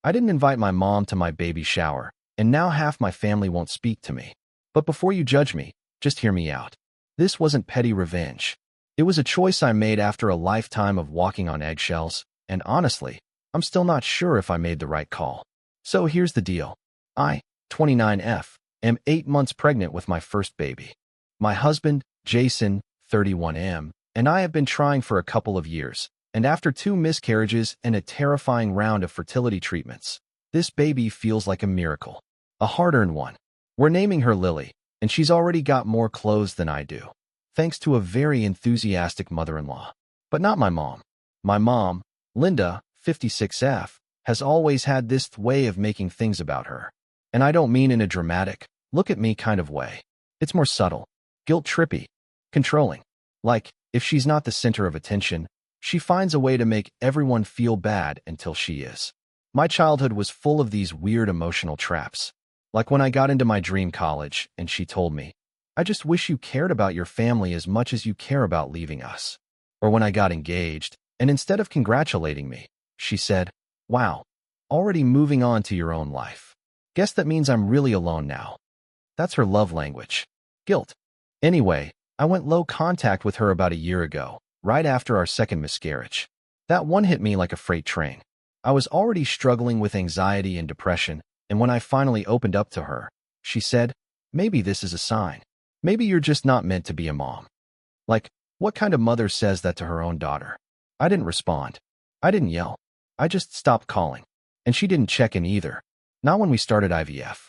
I didn't invite my mom to my baby shower, and now half my family won't speak to me. But before you judge me, just hear me out. This wasn't petty revenge. It was a choice I made after a lifetime of walking on eggshells, and honestly, I'm still not sure if I made the right call. So here's the deal. I, 29F, am 8 months pregnant with my first baby. My husband, Jason, 31M, and I have been trying for a couple of years, and after 2 miscarriages and a terrifying round of fertility treatments, this baby feels like a miracle. A hard-earned one. We're naming her Lily, and she's already got more clothes than I do, thanks to a very enthusiastic mother-in-law. But not my mom. My mom, Linda, 56F, has always had this way of making things about her. And I don't mean in a dramatic, look-at-me kind of way. It's more subtle, guilt-trippy, controlling. Like, if she's not the center of attention, she finds a way to make everyone feel bad until she is. My childhood was full of these weird emotional traps. Like when I got into my dream college and she told me, "I just wish you cared about your family as much as you care about leaving us." Or when I got engaged, and instead of congratulating me, she said, "Wow, already moving on to your own life. Guess that means I'm really alone now." That's her love language. Guilt. Anyway, I went low contact with her about a year ago, right after our second miscarriage. That one hit me like a freight train. I was already struggling with anxiety and depression, and when I finally opened up to her, she said, "Maybe this is a sign. Maybe you're just not meant to be a mom." Like, what kind of mother says that to her own daughter? I didn't respond. I didn't yell. I just stopped calling. And she didn't check in either. Not when we started IVF.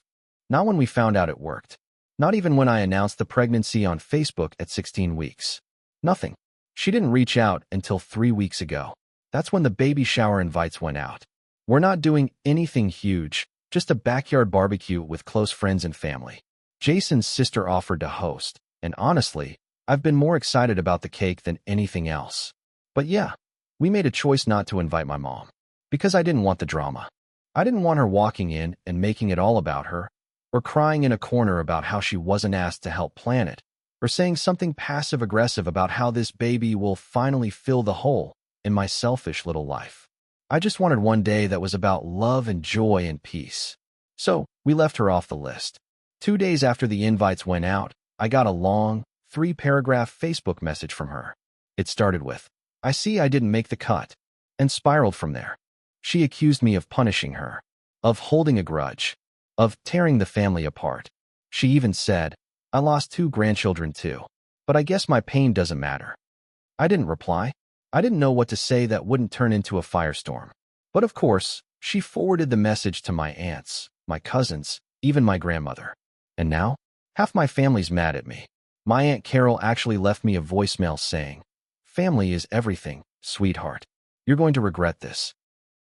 Not when we found out it worked. Not even when I announced the pregnancy on Facebook at 16 weeks. Nothing. She didn't reach out until 3 weeks ago. That's when the baby shower invites went out. We're not doing anything huge, just a backyard barbecue with close friends and family. Jason's sister offered to host, and honestly, I've been more excited about the cake than anything else. But yeah, we made a choice not to invite my mom, because I didn't want the drama. I didn't want her walking in and making it all about her, or crying in a corner about how she wasn't asked to help plan it, or saying something passive-aggressive about how this baby will finally fill the hole in my selfish little life. I just wanted one day that was about love and joy and peace. So, we left her off the list. 2 days after the invites went out, I got a long, 3-paragraph Facebook message from her. It started with, "I see I didn't make the cut," and spiraled from there. She accused me of punishing her, of holding a grudge, of tearing the family apart. She even said, "I lost 2 grandchildren too, but I guess my pain doesn't matter." I didn't reply. I didn't know what to say that wouldn't turn into a firestorm. But of course, she forwarded the message to my aunts, my cousins, even my grandmother. And now, half my family's mad at me. My Aunt Carol actually left me a voicemail saying, "Family is everything, sweetheart. You're going to regret this."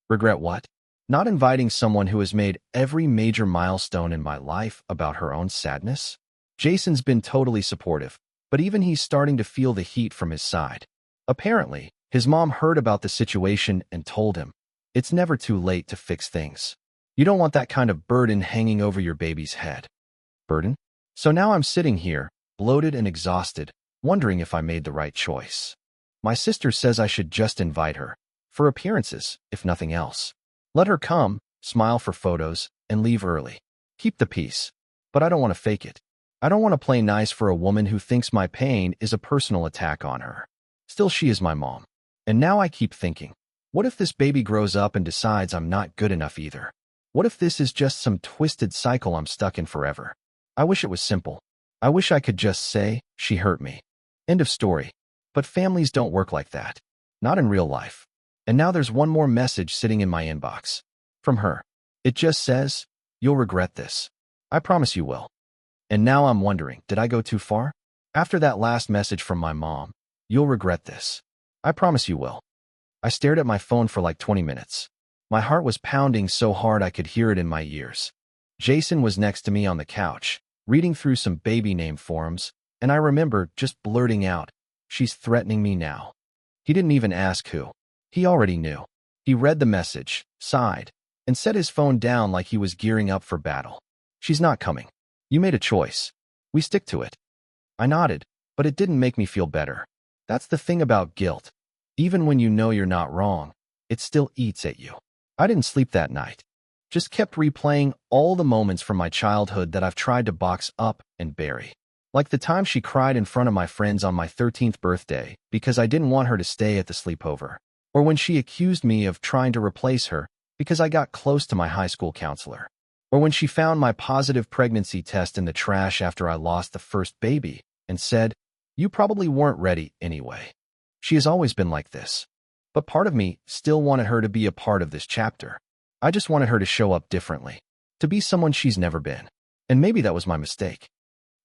Regret what? Not inviting someone who has made every major milestone in my life about her own sadness? Jason's been totally supportive, but even he's starting to feel the heat from his side. Apparently, his mom heard about the situation and told him, "It's never too late to fix things. You don't want that kind of burden hanging over your baby's head." Burden? So now I'm sitting here, bloated and exhausted, wondering if I made the right choice. My sister says I should just invite her, for appearances, if nothing else. Let her come, smile for photos, and leave early. Keep the peace. But I don't want to fake it. I don't want to play nice for a woman who thinks my pain is a personal attack on her. Still, she is my mom. And now I keep thinking, what if this baby grows up and decides I'm not good enough either? What if this is just some twisted cycle I'm stuck in forever? I wish it was simple. I wish I could just say, "She hurt me." End of story. But families don't work like that. Not in real life. And now there's one more message sitting in my inbox. From her. It just says, "You'll regret this. I promise you will." And now I'm wondering, did I go too far? After that last message from my mom, "You'll regret this. I promise you will." I stared at my phone for like 20 minutes. My heart was pounding so hard I could hear it in my ears. Jason was next to me on the couch, reading through some baby name forums, and I remember just blurting out, "She's threatening me now." He didn't even ask who. He already knew. He read the message, sighed, and set his phone down like he was gearing up for battle. "She's not coming. You made a choice. We stick to it." I nodded, but it didn't make me feel better. That's the thing about guilt. Even when you know you're not wrong, it still eats at you. I didn't sleep that night. just kept replaying all the moments from my childhood that I've tried to box up and bury. Like the time she cried in front of my friends on my 13th birthday because I didn't want her to stay at the sleepover. Or when she accused me of trying to replace her because I got close to my high school counselor. Or when she found my positive pregnancy test in the trash after I lost the first baby and said, "You probably weren't ready anyway." She has always been like this. But part of me still wanted her to be a part of this chapter. I just wanted her to show up differently, to be someone she's never been. And maybe that was my mistake.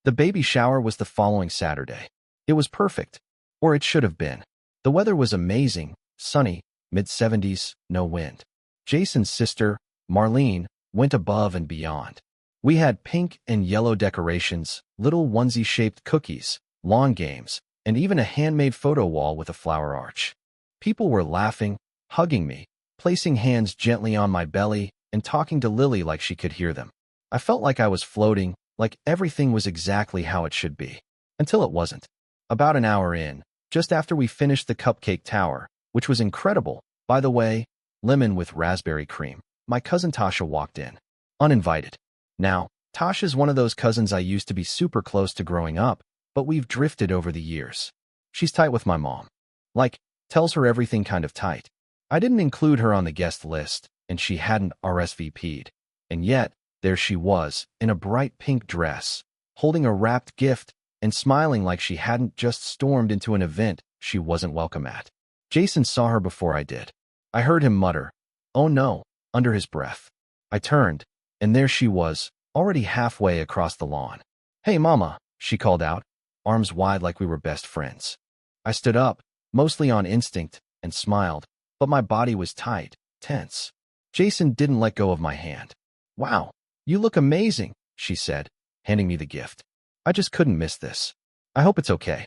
The baby shower was the following Saturday. It was perfect, or it should have been. The weather was amazing, sunny, mid-70s, no wind. Jason's sister, Marlene, went above and beyond. We had pink and yellow decorations, little onesie-shaped cookies, lawn games, and even a handmade photo wall with a flower arch. People were laughing, hugging me, placing hands gently on my belly, and talking to Lily like she could hear them. I felt like I was floating, like everything was exactly how it should be. Until it wasn't. About an hour in, just after we finished the cupcake tower, which was incredible, by the way, lemon with raspberry cream, my cousin Tasha walked in. Uninvited. Now, Tasha's one of those cousins I used to be super close to growing up, but we've drifted over the years. She's tight with my mom. Like, tells her everything kind of tight. I didn't include her on the guest list, and she hadn't RSVP'd. And yet, there she was, in a bright pink dress, holding a wrapped gift and smiling like she hadn't just stormed into an event she wasn't welcome at. Jason saw her before I did. I heard him mutter, "Oh no," under his breath. I turned, and there she was, already halfway across the lawn. "Hey, Mama," she called out, arms wide like we were best friends. I stood up, mostly on instinct, and smiled, but my body was tight, tense. Jason didn't let go of my hand. "Wow, you look amazing," she said, handing me the gift. I just couldn't miss this. "I hope it's okay."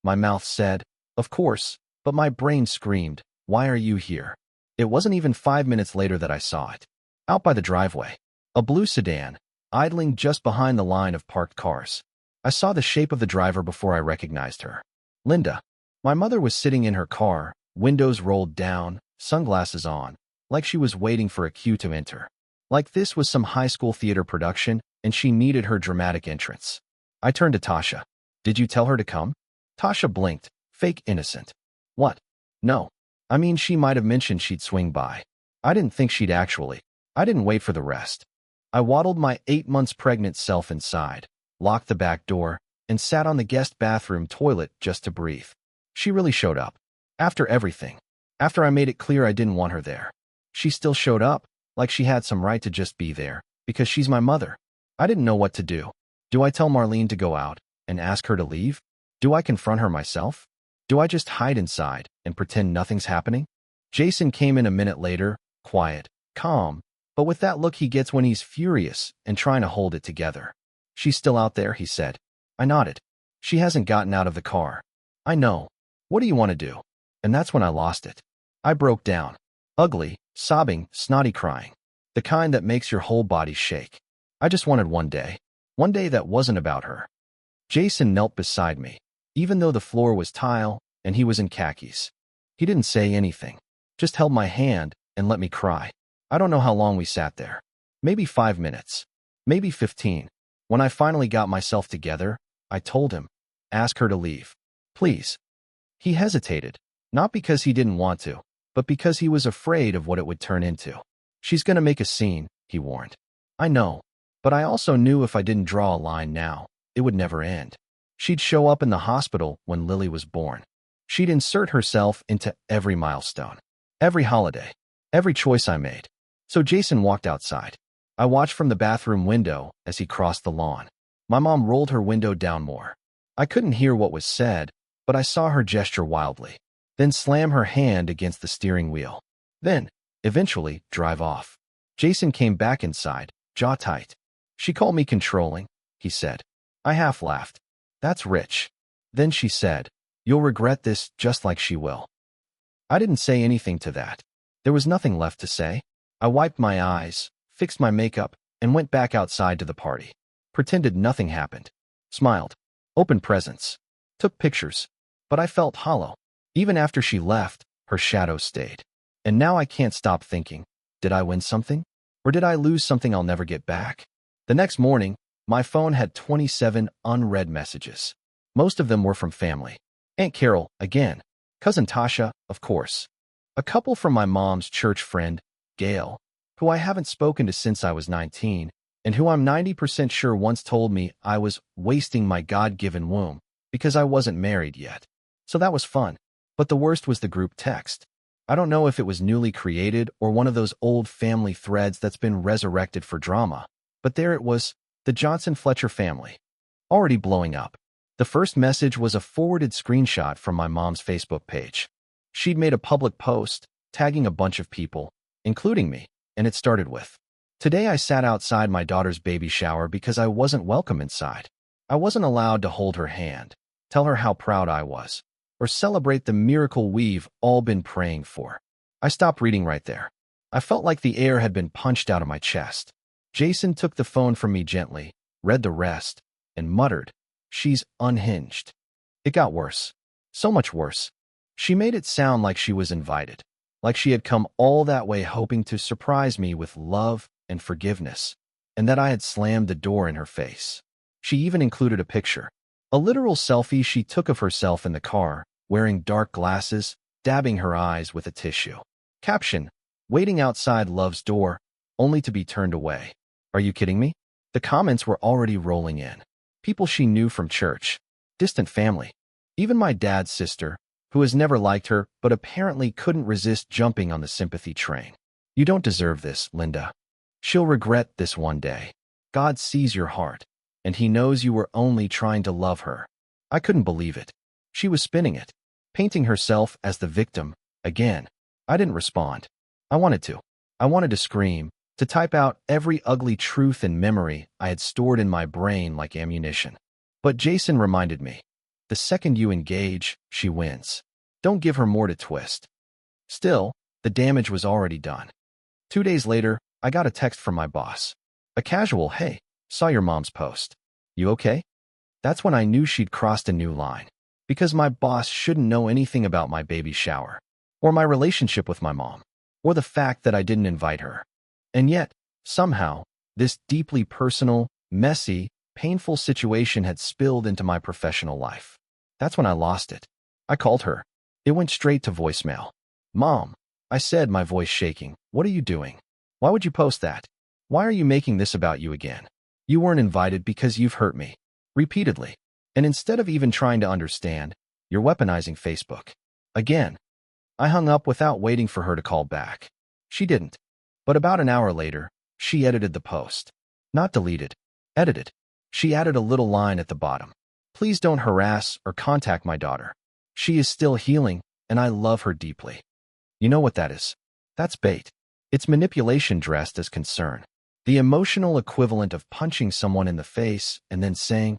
My mouth said, "Of course," but my brain screamed, "Why are you here?" It wasn't even 5 minutes later that I saw it. Out by the driveway. A blue sedan, idling just behind the line of parked cars. I saw the shape of the driver before I recognized her. Linda. My mother was sitting in her car, windows rolled down, sunglasses on, like she was waiting for a cue to enter. Like this was some high school theater production, and she needed her dramatic entrance. I turned to Tasha. "Did you tell her to come?" Tasha blinked, fake innocent. "What? No. I mean, she might have mentioned she'd swing by. I didn't think she'd actually. I didn't wait for the rest." I waddled my 8 months pregnant self inside, locked the back door, and sat on the guest bathroom toilet just to breathe. She really showed up. After everything. After I made it clear I didn't want her there. She still showed up, like she had some right to just be there, because she's my mother. I didn't know what to do. Do I tell Marlene to go out and ask her to leave? Do I confront her myself? Do I just hide inside and pretend nothing's happening? Jason came in a minute later, quiet, calm, but with that look he gets when he's furious and trying to hold it together. "She's still out there," he said. I nodded. "She hasn't gotten out of the car." "I know. What do you want to do?" And that's when I lost it. I broke down. Ugly, sobbing, snotty crying. The kind that makes your whole body shake. I just wanted one day. One day that wasn't about her. Jason knelt beside me, even though the floor was tile and he was in khakis. He didn't say anything, just held my hand and let me cry. I don't know how long we sat there. Maybe 5 minutes. Maybe 15. When I finally got myself together, I told him, "Ask her to leave. Please." He hesitated, not because he didn't want to, but because he was afraid of what it would turn into. "She's gonna make a scene," he warned. I know, but I also knew if I didn't draw a line now, it would never end. She'd show up in the hospital when Lily was born. She'd insert herself into every milestone, every holiday, every choice I made. So Jason walked outside. I watched from the bathroom window as he crossed the lawn. My mom rolled her window down more. I couldn't hear what was said, but I saw her gesture wildly, then slam her hand against the steering wheel. Then, eventually, drive off. Jason came back inside, jaw tight. "She called me controlling," he said. I half laughed. "That's rich." Then she said, "You'll regret this just like she will." I didn't say anything to that. There was nothing left to say. I wiped my eyes, fixed my makeup, and went back outside to the party. Pretended nothing happened. Smiled. Opened presents. Took pictures. But I felt hollow. Even after she left, her shadow stayed. And now I can't stop thinking, did I win something? Or did I lose something I'll never get back? The next morning, my phone had 27 unread messages. Most of them were from family. Aunt Carol, again. Cousin Tasha, of course. A couple from my mom's church friend, Gail, who I haven't spoken to since I was 19, and who I'm 90% sure once told me I was wasting my God-given womb because I wasn't married yet. So that was fun. But the worst was the group text. I don't know if it was newly created or one of those old family threads that's been resurrected for drama, but there it was, the Johnson-Fletcher family, already blowing up. The first message was a forwarded screenshot from my mom's Facebook page. She'd made a public post, tagging a bunch of people, including me, and it started with, "Today I sat outside my daughter's baby shower because I wasn't welcome inside. I wasn't allowed to hold her hand, tell her how proud I was, or celebrate the miracle we've all been praying for." I stopped reading right there. I felt like the air had been punched out of my chest. Jason took the phone from me gently, read the rest, and muttered, "She's unhinged." It got worse. So much worse. She made it sound like she was invited, like she had come all that way hoping to surprise me with love and forgiveness, and that I had slammed the door in her face. She even included a picture, a literal selfie she took of herself in the car, wearing dark glasses, dabbing her eyes with a tissue. Caption, "Waiting outside love's door, only to be turned away." Are you kidding me? The comments were already rolling in. People she knew from church, distant family, even my dad's sister, who has never liked her but apparently couldn't resist jumping on the sympathy train. "You don't deserve this, Linda. She'll regret this one day. God sees your heart, and he knows you were only trying to love her." I couldn't believe it. She was spinning it, painting herself as the victim, again. I didn't respond. I wanted to. I wanted to scream, to type out every ugly truth and memory I had stored in my brain like ammunition. But Jason reminded me, the second you engage, she wins. Don't give her more to twist. Still, the damage was already done. 2 days later, I got a text from my boss. A casual, "Hey, saw your mom's post. You okay?" That's when I knew she'd crossed a new line. Because my boss shouldn't know anything about my baby shower, or my relationship with my mom, or the fact that I didn't invite her. And yet, somehow, this deeply personal, messy, painful situation had spilled into my professional life. That's when I lost it. I called her. It went straight to voicemail. "Mom," I said, my voice shaking, "what are you doing? Why would you post that? Why are you making this about you again? You weren't invited because you've hurt me." Repeatedly. And instead of even trying to understand, you're weaponizing Facebook. Again. I hung up without waiting for her to call back. She didn't. But about an hour later, she edited the post. Not deleted. Edited. She added a little line at the bottom. "Please don't harass or contact my daughter. She is still healing, and I love her deeply." You know what that is? That's bait. It's manipulation dressed as concern. The emotional equivalent of punching someone in the face and then saying,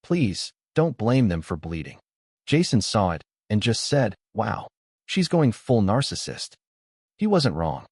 "Please, don't blame them for bleeding." Jason saw it and just said, "Wow, she's going full narcissist." He wasn't wrong.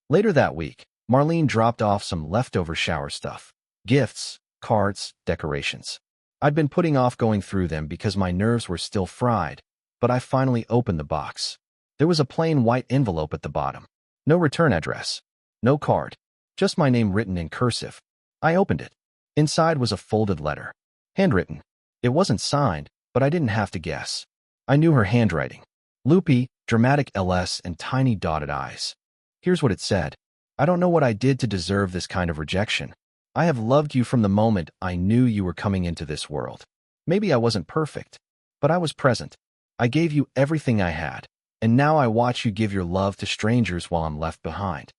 Later that week, Marlene dropped off some leftover shower stuff. Gifts, cards, decorations. I'd been putting off going through them because my nerves were still fried, but I finally opened the box. There was a plain white envelope at the bottom. No return address. No card. Just my name written in cursive. I opened it. Inside was a folded letter. Handwritten. It wasn't signed, but I didn't have to guess. I knew her handwriting. Loopy, dramatic LS, and tiny dotted I's. Here's what it said. "I don't know what I did to deserve this kind of rejection. I have loved you from the moment I knew you were coming into this world. Maybe I wasn't perfect, but I was present. I gave you everything I had, and now I watch you give your love to strangers while I'm left behind.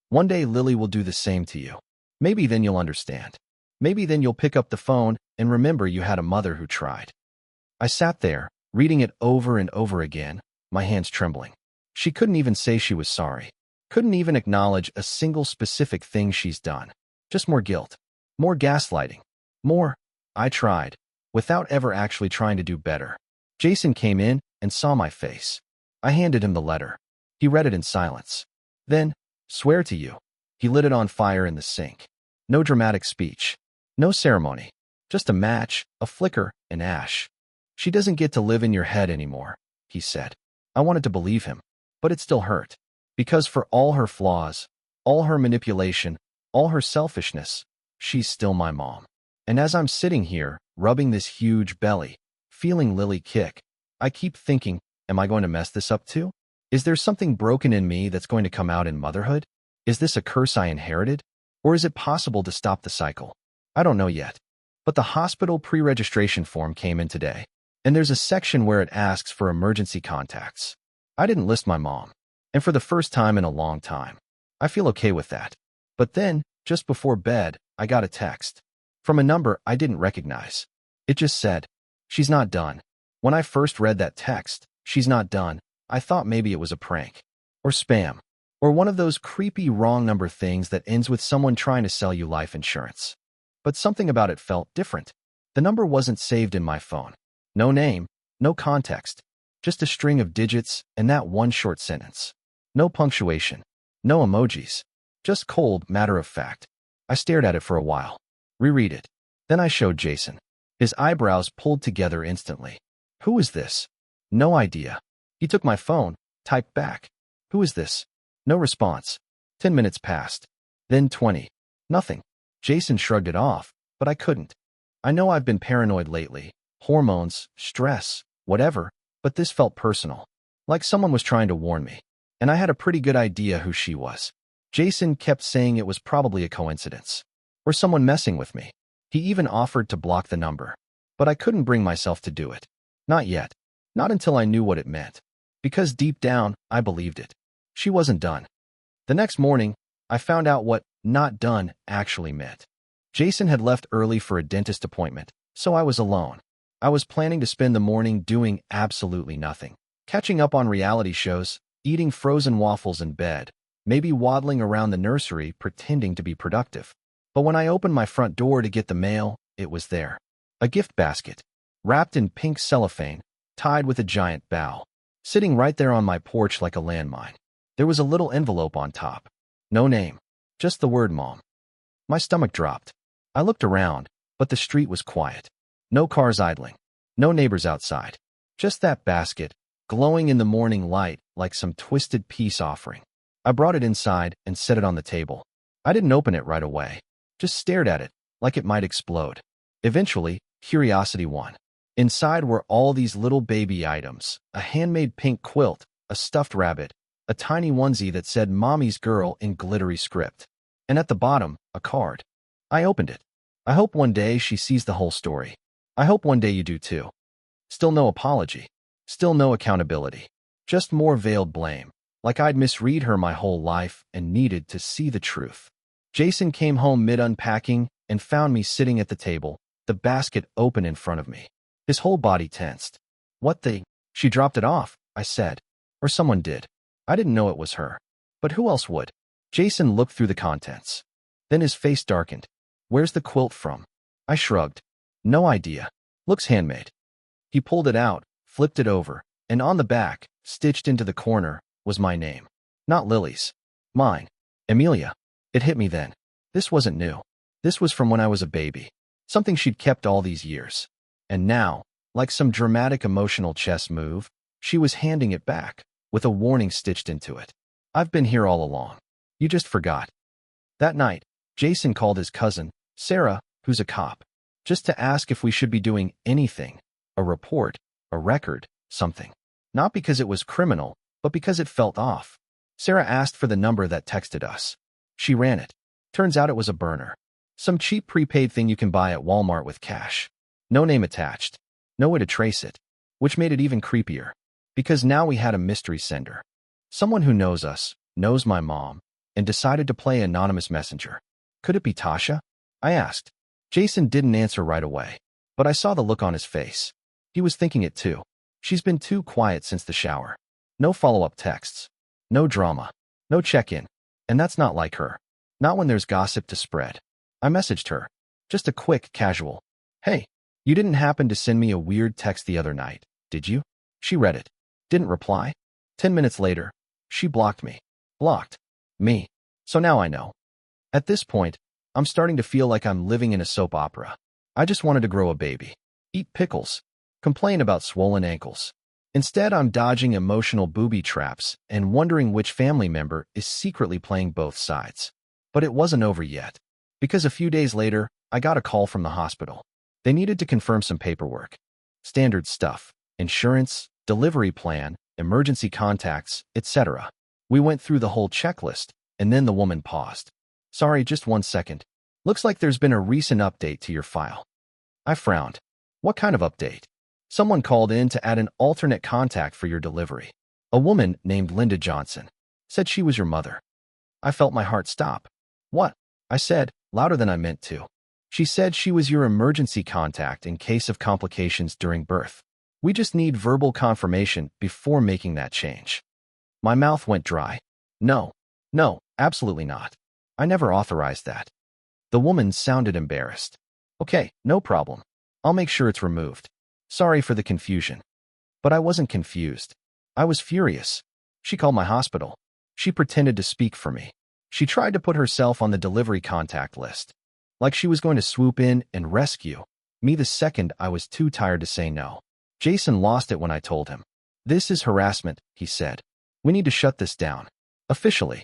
One day Lily will do the same to you. Maybe then you'll understand. Maybe then you'll pick up the phone and remember you had a mother who tried." I sat there, reading it over and over again, my hands trembling. She couldn't even say she was sorry. Couldn't even acknowledge a single specific thing she's done. Just more guilt. More gaslighting. More, "I tried," without ever actually trying to do better. Jason came in and saw my face. I handed him the letter. He read it in silence. Then, "Swear to you." He lit it on fire in the sink. No dramatic speech. No ceremony. Just a match, a flicker, and ash. "She doesn't get to live in your head anymore," he said. I wanted to believe him, but it still hurt. Because for all her flaws, All her manipulation, all her selfishness, she's still my mom. And as I'm sitting here, rubbing this huge belly, feeling Lily kick, I keep thinking, am I going to mess this up too? Is there something broken in me that's going to come out in motherhood? Is this a curse I inherited? Or is it possible to stop the cycle? I don't know yet. But the hospital pre-registration form came in today, and there's a section where it asks for emergency contacts. I didn't list my mom, and for the first time in a long time, I feel okay with that. But then, just before bed, I got a text from a number I didn't recognize. It just said, "She's not done." When I first read that text, "She's not done," I thought maybe it was a prank, or spam, or one of those creepy wrong number things that ends with someone trying to sell you life insurance. But something about it felt different. The number wasn't saved in my phone. No name, no context, just a string of digits and that one short sentence. No punctuation, no emojis, just cold matter of fact. I stared at it for a while. Reread it. Then I showed Jason. His eyebrows pulled together instantly. "Who is this?" "No idea." He took my phone, typed back. "Who is this?" No response. 10 minutes passed. Then 20. Nothing. Jason shrugged it off, but I couldn't. I know I've been paranoid lately. Hormones, stress, whatever, but this felt personal. Like someone was trying to warn me. And I had a pretty good idea who she was. Jason kept saying it was probably a coincidence. Or someone messing with me. He even offered to block the number. But I couldn't bring myself to do it. Not yet. Not until I knew what it meant. Because deep down, I believed it. She wasn't done. The next morning, I found out what "not done" actually meant. Jason had left early for a dentist appointment, so I was alone. I was planning to spend the morning doing absolutely nothing. Catching up on reality shows, eating frozen waffles in bed, maybe waddling around the nursery pretending to be productive. But when I opened my front door to get the mail, it was there. A gift basket, wrapped in pink cellophane, tied with a giant bow, sitting right there on my porch like a landmine. There was a little envelope on top. No name, just the word "Mom." My stomach dropped. I looked around, but the street was quiet. No cars idling. No neighbors outside. Just that basket, glowing in the morning light like some twisted peace offering. I brought it inside and set it on the table. I didn't open it right away. Just stared at it, like it might explode. Eventually, curiosity won. Inside were all these little baby items. A handmade pink quilt, a stuffed rabbit, a tiny onesie that said "Mommy's Girl" in glittery script. And at the bottom, a card. I opened it. I hope one day she sees the whole story. I hope one day you do too. Still no apology. Still no accountability. Just more veiled blame. Like I'd misread her my whole life and needed to see the truth. Jason came home mid-unpacking and found me sitting at the table, the basket open in front of me. His whole body tensed. "What the—" "She dropped it off," I said. "Or someone did. I didn't know it was her. But who else would?" Jason looked through the contents. Then his face darkened. "Where's the quilt from?" I shrugged. "No idea. Looks handmade." He pulled it out, flipped it over, and on the back, stitched into the corner, was my name. Not Lily's. Mine. Amelia. It hit me then. This wasn't new. This was from when I was a baby. Something she'd kept all these years. And now, like some dramatic emotional chess move, she was handing it back, with a warning stitched into it. "I've been here all along. You just forgot." That night, Jason called his cousin, Sarah, who's a cop, just to ask if we should be doing anything, a report, a record, something. Not because it was criminal, but because it felt off. Sarah asked for the number that texted us. She ran it. Turns out it was a burner. Some cheap prepaid thing you can buy at Walmart with cash. No name attached. No way to trace it. Which made it even creepier. Because now we had a mystery sender. Someone who knows us, knows my mom, and decided to play anonymous messenger. Could it be Tasha? I asked. Jason didn't answer right away, but I saw the look on his face. He was thinking it too. She's been too quiet since the shower. No follow-up texts. No drama. No check-in. And that's not like her. Not when there's gossip to spread. I messaged her. Just a quick, casual, "Hey, you didn't happen to send me a weird text the other night, did you?" She read it. Didn't reply. 10 minutes later, she blocked me. Blocked. Me. So now I know. At this point, I'm starting to feel like I'm living in a soap opera. I just wanted to grow a baby. Eat pickles. Complain about swollen ankles. Instead, I'm dodging emotional booby traps and wondering which family member is secretly playing both sides. But it wasn't over yet, because a few days later, I got a call from the hospital. They needed to confirm some paperwork. Standard stuff: insurance, delivery plan, emergency contacts, etc. We went through the whole checklist, and then the woman paused. "Sorry, just 1 second. Looks like there's been a recent update to your file." I frowned. "What kind of update?" "Someone called in to add an alternate contact for your delivery. A woman named Linda Johnson. Said she was your mother." I felt my heart stop. "What?" I said, louder than I meant to. "She said she was your emergency contact in case of complications during birth. We just need verbal confirmation before making that change." My mouth went dry. No, absolutely not. I never authorized that." The woman sounded embarrassed. "Okay, no problem. I'll make sure it's removed. Sorry for the confusion." But I wasn't confused. I was furious. She called my hospital. She pretended to speak for me. She tried to put herself on the delivery contact list, like she was going to swoop in and rescue me the second I was too tired to say no. Jason lost it when I told him. "This is harassment," he said. "We need to shut this down. Officially."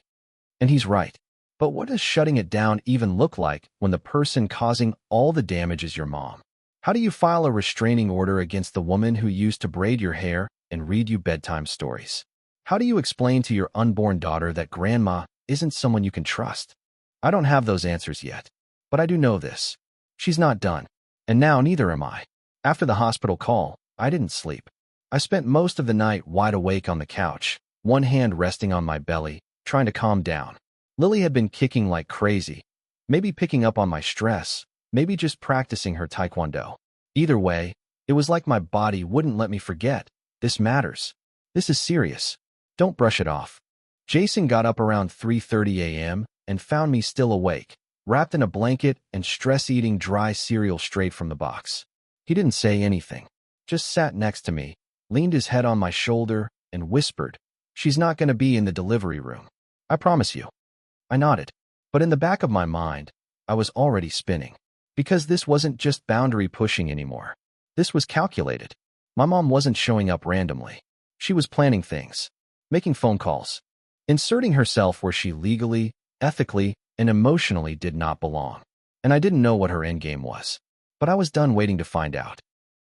And he's right. But what does shutting it down even look like when the person causing all the damage is your mom? How do you file a restraining order against the woman who used to braid your hair and read you bedtime stories? How do you explain to your unborn daughter that grandma isn't someone you can trust? I don't have those answers yet, but I do know this: she's not done. And now neither am I. After the hospital call, I didn't sleep. I spent most of the night wide awake on the couch, one hand resting on my belly, trying to calm down. Lily had been kicking like crazy, maybe picking up on my stress, maybe just practicing her taekwondo. Either way, it was like my body wouldn't let me forget. This matters. This is serious. Don't brush it off. Jason got up around 3:30 a.m. and found me still awake, wrapped in a blanket and stress-eating dry cereal straight from the box. He didn't say anything, just sat next to me, leaned his head on my shoulder, and whispered, "She's not going to be in the delivery room. I promise you." I nodded, but in the back of my mind, I was already spinning. Because this wasn't just boundary pushing anymore. This was calculated. My mom wasn't showing up randomly. She was planning things, making phone calls, inserting herself where she legally, ethically, and emotionally did not belong. And I didn't know what her endgame was. But I was done waiting to find out.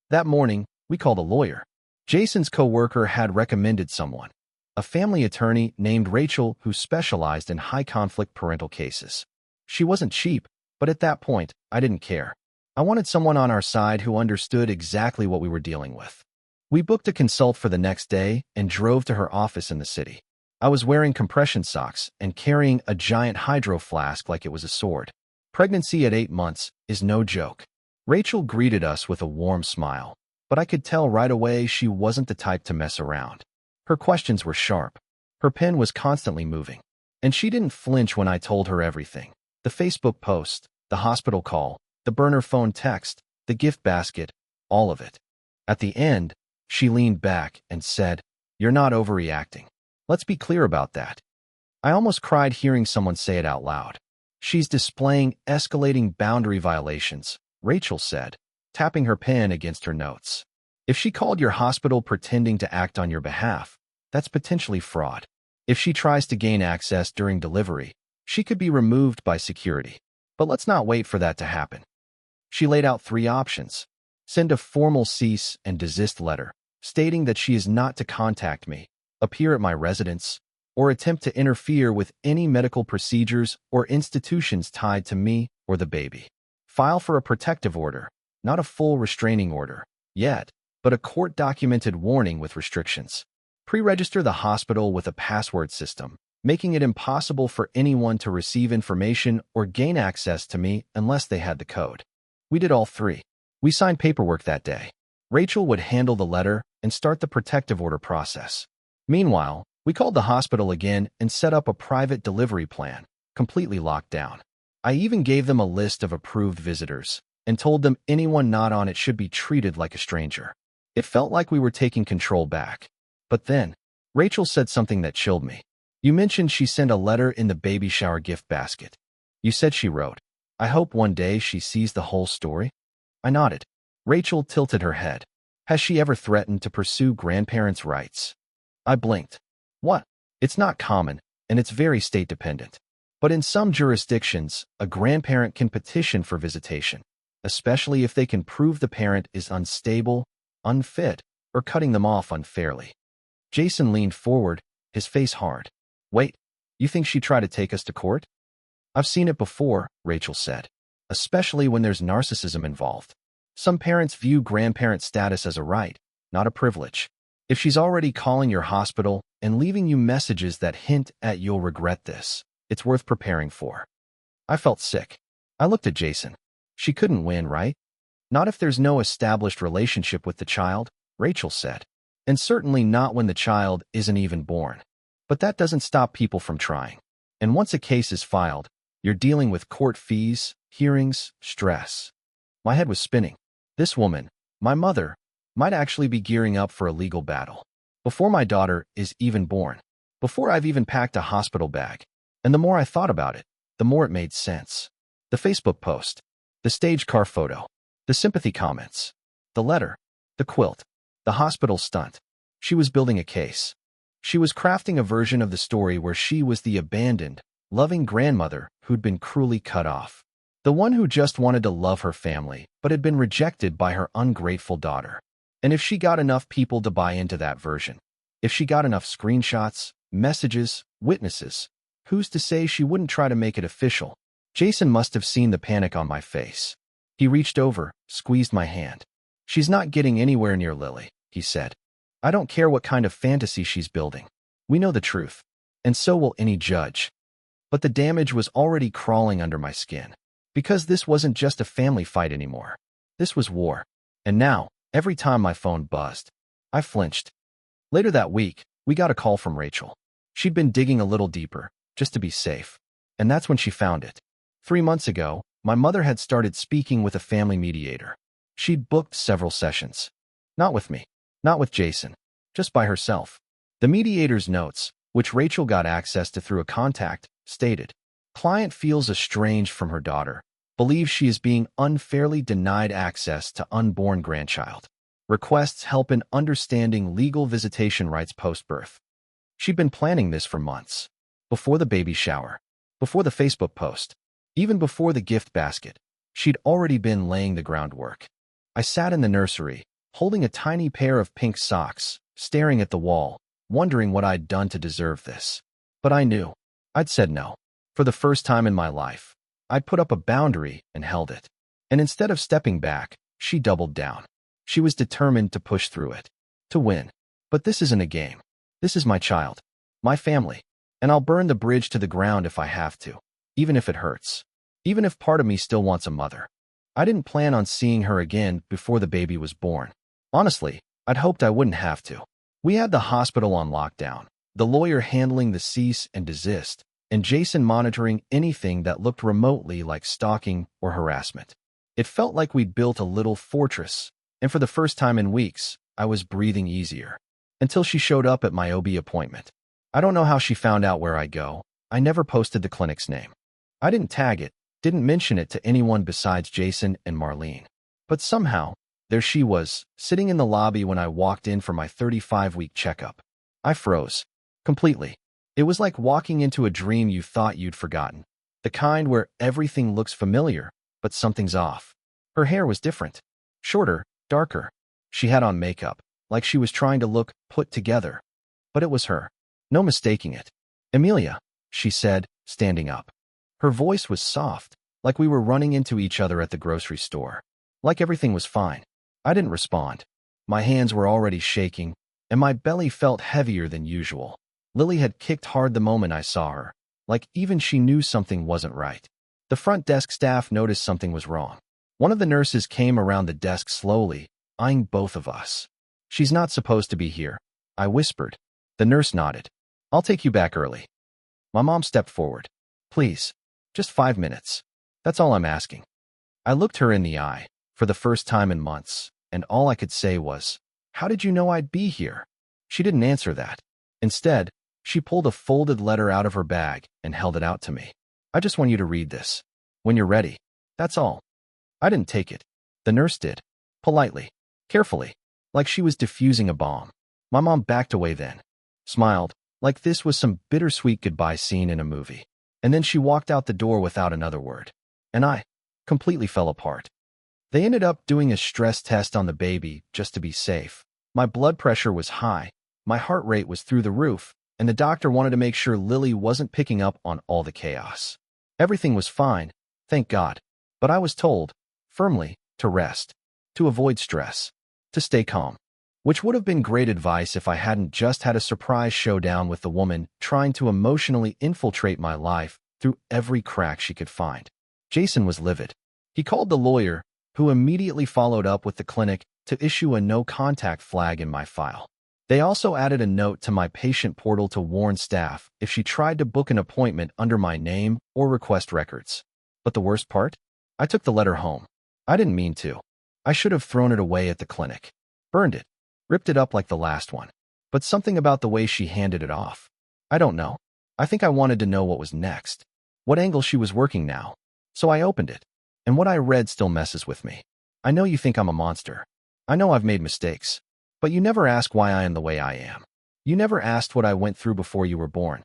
That morning, we called a lawyer. Jason's coworker had recommended someone, a family attorney named Rachel who specialized in high-conflict parental cases. She wasn't cheap, but at that point, I didn't care. I wanted someone on our side who understood exactly what we were dealing with. We booked a consult for the next day and drove to her office in the city. I was wearing compression socks and carrying a giant hydro flask like it was a sword. Pregnancy at 8 months is no joke. Rachel greeted us with a warm smile, but I could tell right away she wasn't the type to mess around. Her questions were sharp. Her pen was constantly moving. And she didn't flinch when I told her everything. The Facebook post, the hospital call, the burner phone text, the gift basket, all of it. At the end, she leaned back and said, "You're not overreacting. Let's be clear about that." I almost cried hearing someone say it out loud. "She's displaying escalating boundary violations," Rachel said, tapping her pen against her notes. "If she called your hospital pretending to act on your behalf, that's potentially fraud. If she tries to gain access during delivery, she could be removed by security. But let's not wait for that to happen." She laid out 3 options. Send a formal cease and desist letter, stating that she is not to contact me, appear at my residence, or attempt to interfere with any medical procedures or institutions tied to me or the baby. File for a protective order, not a full restraining order, yet, but a court-documented warning with restrictions. Pre-register the hospital with a password system, making it impossible for anyone to receive information or gain access to me unless they had the code. We did all 3. We signed paperwork that day. Rachel would handle the letter and start the protective order process. Meanwhile, we called the hospital again and set up a private delivery plan, completely locked down. I even gave them a list of approved visitors and told them anyone not on it should be treated like a stranger. It felt like we were taking control back. But then, Rachel said something that chilled me. "You mentioned she sent a letter in the baby shower gift basket. You said she wrote, 'I hope one day she sees the whole story'?" I nodded. Rachel tilted her head. Has she ever threatened to pursue grandparents' rights? I blinked. What? It's not common, and it's very state-dependent. But in some jurisdictions, a grandparent can petition for visitation, especially if they can prove the parent is unstable, unfit, or cutting them off unfairly. Jason leaned forward, his face hard. Wait, you think she'd try to take us to court? I've seen it before, Rachel said, especially when there's narcissism involved. Some parents view grandparent status as a right, not a privilege. If she's already calling your hospital and leaving you messages that hint at you'll regret this, it's worth preparing for. I felt sick. I looked at Jason. She couldn't win, right? Not if there's no established relationship with the child, Rachel said. And certainly not when the child isn't even born. But that doesn't stop people from trying. And once a case is filed, you're dealing with court fees, hearings, stress. My head was spinning. This woman, my mother, might actually be gearing up for a legal battle. Before my daughter is even born. Before I've even packed a hospital bag. And the more I thought about it, the more it made sense. The Facebook post, the stage car photo, the sympathy comments, the letter, the quilt, the hospital stunt. She was building a case. She was crafting a version of the story where she was the abandoned, loving grandmother who'd been cruelly cut off. The one who just wanted to love her family, but had been rejected by her ungrateful daughter. And if she got enough people to buy into that version, if she got enough screenshots, messages, witnesses, who's to say she wouldn't try to make it official? Jason must have seen the panic on my face. He reached over, squeezed my hand. She's not getting anywhere near Lily, he said. I don't care what kind of fantasy she's building. We know the truth. And so will any judge. But the damage was already crawling under my skin. Because this wasn't just a family fight anymore. This was war. And now, every time my phone buzzed, I flinched. Later that week, we got a call from Rachel. She'd been digging a little deeper, just to be safe. And that's when she found it. 3 months ago, my mother had started speaking with a family mediator. She'd booked several sessions. Not with me. Not with Jason. Just by herself. The mediator's notes, which Rachel got access to through a contact, stated, "Client feels estranged from her daughter, believes she is being unfairly denied access to unborn grandchild. Requests help in understanding legal visitation rights post-birth." She'd been planning this for months. Before the baby shower. Before the Facebook post. Even before the gift basket. She'd already been laying the groundwork. I sat in the nursery, holding a tiny pair of pink socks, staring at the wall, wondering what I'd done to deserve this. But I knew. I'd said no. For the first time in my life, I'd put up a boundary and held it. And instead of stepping back, she doubled down. She was determined to push through it. To win. But this isn't a game. This is my child. My family. And I'll burn the bridge to the ground if I have to. Even if it hurts. Even if part of me still wants a mother. I didn't plan on seeing her again before the baby was born. Honestly, I'd hoped I wouldn't have to. We had the hospital on lockdown, the lawyer handling the cease and desist, and Jason monitoring anything that looked remotely like stalking or harassment. It felt like we'd built a little fortress, and for the first time in weeks, I was breathing easier. Until she showed up at my OB appointment. I don't know how she found out where I go. I never posted the clinic's name. I didn't tag it, didn't mention it to anyone besides Jason and Marlene. But somehow, there she was, sitting in the lobby when I walked in for my 35-week checkup. I froze. Completely. It was like walking into a dream you thought you'd forgotten. The kind where everything looks familiar, but something's off. Her hair was different. Shorter, darker. She had on makeup, like she was trying to look put together. But it was her. No mistaking it. "Amelia," she said, standing up. Her voice was soft, like we were running into each other at the grocery store. Like everything was fine. I didn't respond. My hands were already shaking, and my belly felt heavier than usual. Lily had kicked hard the moment I saw her, like even she knew something wasn't right. The front desk staff noticed something was wrong. One of the nurses came around the desk slowly, eyeing both of us. "She's not supposed to be here," I whispered. The nurse nodded. "I'll take you back early." My mom stepped forward. "Please, just 5 minutes. That's all I'm asking." I looked her in the eye, for the first time in months, and all I could say was, "How did you know I'd be here?" She didn't answer that. Instead, she pulled a folded letter out of her bag and held it out to me. "I just want you to read this. When you're ready. That's all." I didn't take it. The nurse did. Politely. Carefully. like she was defusing a bomb. My mom backed away then, smiled, like this was some bittersweet goodbye scene in a movie. And then she walked out the door without another word. And I completely fell apart. They ended up doing a stress test on the baby just to be safe. My blood pressure was high, my heart rate was through the roof, and the doctor wanted to make sure Lily wasn't picking up on all the chaos. Everything was fine, thank God. But I was told, firmly, to rest, to avoid stress, to stay calm. Which would have been great advice if I hadn't just had a surprise showdown with the woman trying to emotionally infiltrate my life through every crack she could find. Jason was livid. He called the lawyer, who immediately followed up with the clinic to issue a no-contact flag in my file. They also added a note to my patient portal to warn staff if she tried to book an appointment under my name or request records. But the worst part? I took the letter home. I didn't mean to. I should have thrown it away at the clinic. Burned it. Ripped it up like the last one. But something about the way she handed it off. I don't know. I think I wanted to know what was next. What angle she was working now. So I opened it. And what I read still messes with me. I know you think I'm a monster. I know I've made mistakes. But you never ask why I am the way I am. You never asked what I went through before you were born.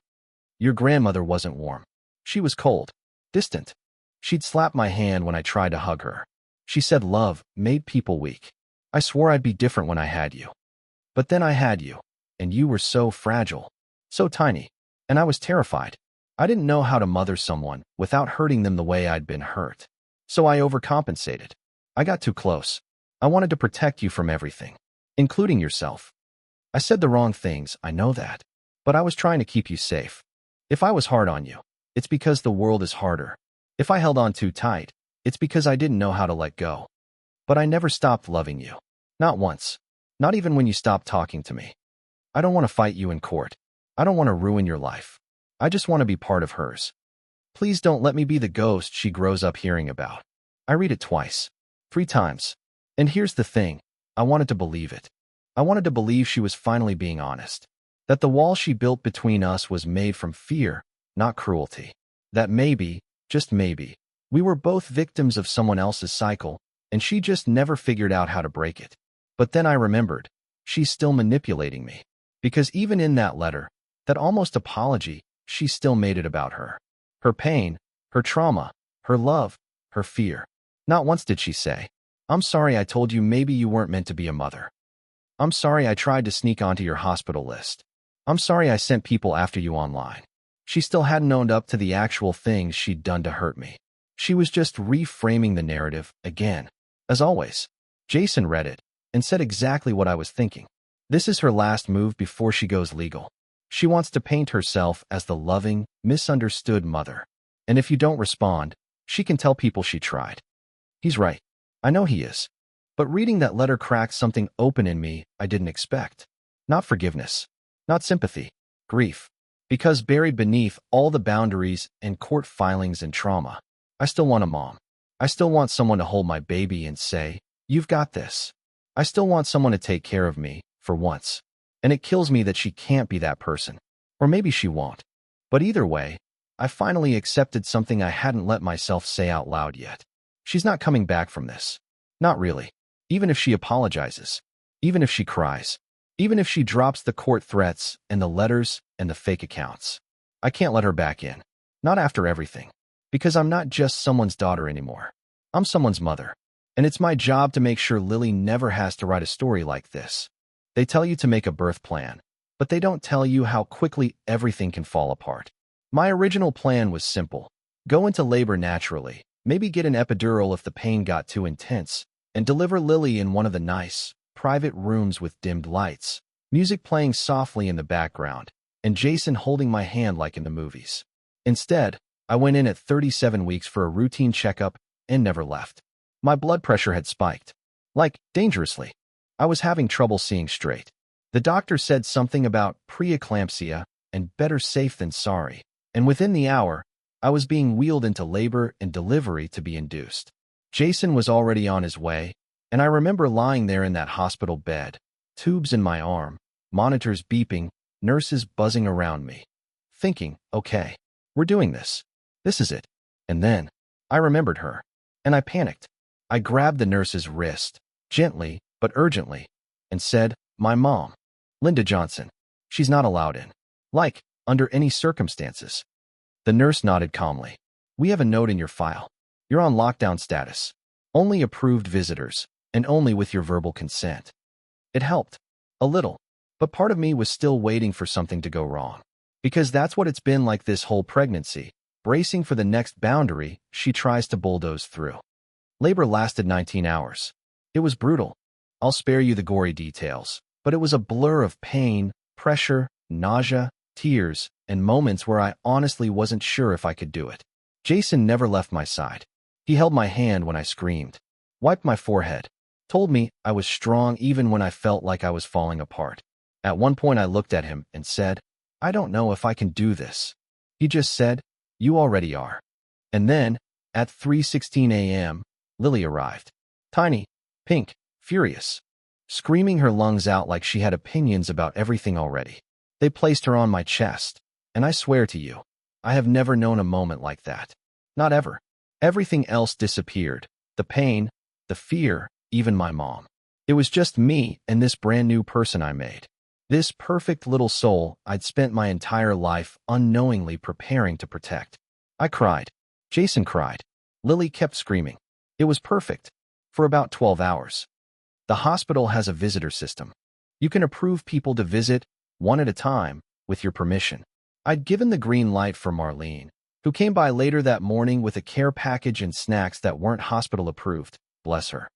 Your grandmother wasn't warm. She was cold. Distant. She'd slap my hand when I tried to hug her. She said love made people weak. I swore I'd be different when I had you. But then I had you, and you were so fragile, so tiny, and I was terrified. I didn't know how to mother someone without hurting them the way I'd been hurt. So I overcompensated. I got too close. I wanted to protect you from everything, including yourself. I said the wrong things, I know that, but I was trying to keep you safe. If I was hard on you, it's because the world is harder. If I held on too tight, it's because I didn't know how to let go. But I never stopped loving you. Not once. Not even when you stopped talking to me. I don't want to fight you in court. I don't want to ruin your life. I just want to be part of hers. Please don't let me be the ghost she grows up hearing about. I read it twice. 3 times. And here's the thing. I wanted to believe it. I wanted to believe she was finally being honest. That the wall she built between us was made from fear, not cruelty. That maybe, just maybe, we were both victims of someone else's cycle, and she just never figured out how to break it. But then I remembered, she's still manipulating me. Because even in that letter, that almost apology, she still made it about her. Her pain, her trauma, her love, her fear. Not once did she say, I'm sorry I told you maybe you weren't meant to be a mother. I'm sorry I tried to sneak onto your hospital list. I'm sorry I sent people after you online. She still hadn't owned up to the actual things she'd done to hurt me. She was just reframing the narrative again. As always, Jason read it and said exactly what I was thinking. This is her last move before she goes legal. She wants to paint herself as the loving, misunderstood mother. And if you don't respond, she can tell people she tried. He's right. I know he is. But reading that letter cracked something open in me I didn't expect. Not forgiveness. Not sympathy. Grief. Because buried beneath all the boundaries and court filings and trauma, I still want a mom. I still want someone to hold my baby and say, you've got this. I still want someone to take care of me, for once. And it kills me that she can't be that person. Or maybe she won't. But either way, I finally accepted something I hadn't let myself say out loud yet. She's not coming back from this. Not really. Even if she apologizes. Even if she cries. Even if she drops the court threats and the letters and the fake accounts. I can't let her back in. Not after everything. Because I'm not just someone's daughter anymore. I'm someone's mother. And it's my job to make sure Lily never has to write a story like this. They tell you to make a birth plan, but they don't tell you how quickly everything can fall apart. My original plan was simple. Go into labor naturally, maybe get an epidural if the pain got too intense, and deliver Lily in one of the nice, private rooms with dimmed lights, music playing softly in the background, and Jason holding my hand like in the movies. Instead, I went in at 37 weeks for a routine checkup and never left. My blood pressure had spiked. Like, dangerously. I was having trouble seeing straight. The doctor said something about preeclampsia and better safe than sorry, and within the hour, I was being wheeled into labor and delivery to be induced. Jason was already on his way, and I remember lying there in that hospital bed, tubes in my arm, monitors beeping, nurses buzzing around me, thinking, okay, we're doing this. This is it. And then, I remembered her, and I panicked. I grabbed the nurse's wrist, gently but urgently, and said, "My mom, Linda Johnson. She's not allowed in. Like, under any circumstances." The nurse nodded calmly. "We have a note in your file. You're on lockdown status. Only approved visitors, and only with your verbal consent." It helped. A little. But part of me was still waiting for something to go wrong. Because that's what it's been like this whole pregnancy, bracing for the next boundary she tries to bulldoze through. Labor lasted 19 hours. It was brutal. I'll spare you the gory details, but it was a blur of pain, pressure, nausea, tears, and moments where I honestly wasn't sure if I could do it. Jason never left my side. He held my hand when I screamed, wiped my forehead, told me I was strong even when I felt like I was falling apart. At one point I looked at him and said, "I don't know if I can do this." He just said, "You already are." And then, at 3:16 a.m., Lily arrived. Tiny, pink, furious, screaming her lungs out like she had opinions about everything already. They placed her on my chest, and I swear to you, I have never known a moment like that. Not ever. Everything else disappeared. The pain, the fear, even my mom. It was just me and this brand new person I made. This perfect little soul I'd spent my entire life unknowingly preparing to protect. I cried. Jason cried. Lily kept screaming. It was perfect. For about 12 hours. The hospital has a visitor system. You can approve people to visit, one at a time, with your permission. I'd given the green light for Marlene, who came by later that morning with a care package and snacks that weren't hospital approved, bless her.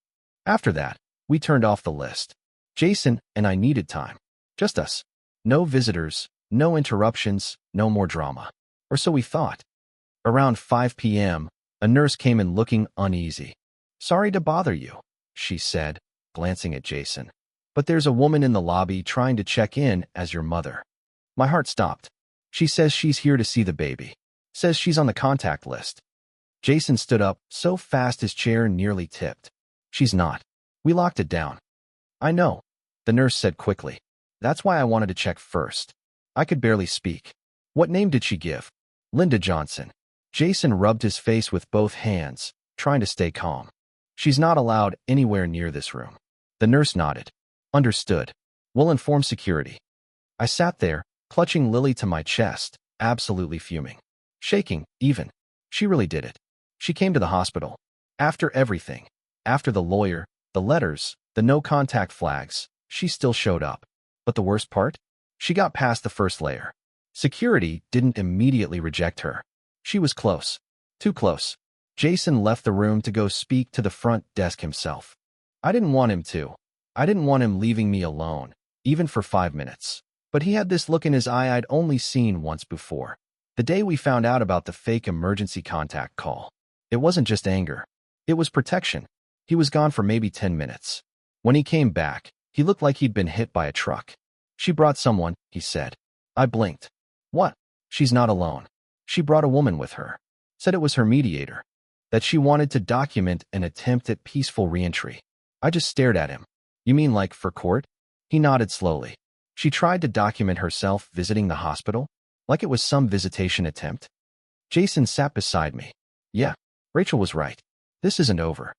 After that, we turned off the list. Jason and I needed time. Just us. No visitors, no interruptions, no more drama. Or so we thought. Around 5 p.m., a nurse came in looking uneasy. "Sorry to bother you," she said, glancing at Jason. "But there's a woman in the lobby trying to check in as your mother." My heart stopped. "She says she's here to see the baby. Says she's on the contact list." Jason stood up so fast his chair nearly tipped. "She's not. We locked it down." "I know," the nurse said quickly. "That's why I wanted to check first." I could barely speak. "What name did she give?" "Linda Johnson." Jason rubbed his face with both hands, trying to stay calm. "She's not allowed anywhere near this room." The nurse nodded. "Understood. We'll inform security." I sat there, clutching Lily to my chest, absolutely fuming. Shaking, even. She really did it. She came to the hospital. After everything. After the lawyer, the letters, the no-contact flags, she still showed up. But the worst part? She got past the first layer. Security didn't immediately reject her. She was close. Too close. Jason left the room to go speak to the front desk himself. I didn't want him to. I didn't want him leaving me alone, even for 5 minutes. But he had this look in his eye I'd only seen once before. The day we found out about the fake emergency contact call. It wasn't just anger. It was protection. He was gone for maybe 10 minutes. When he came back, he looked like he'd been hit by a truck. "She brought someone," he said. I blinked. "What?" "She's not alone. She brought a woman with her. Said it was her mediator. That she wanted to document an attempt at peaceful reentry." I just stared at him. "You mean like for court?" He nodded slowly. "She tried to document herself visiting the hospital? Like it was some visitation attempt?" Jason sat beside me. "Yeah, Rachel was right. This isn't over."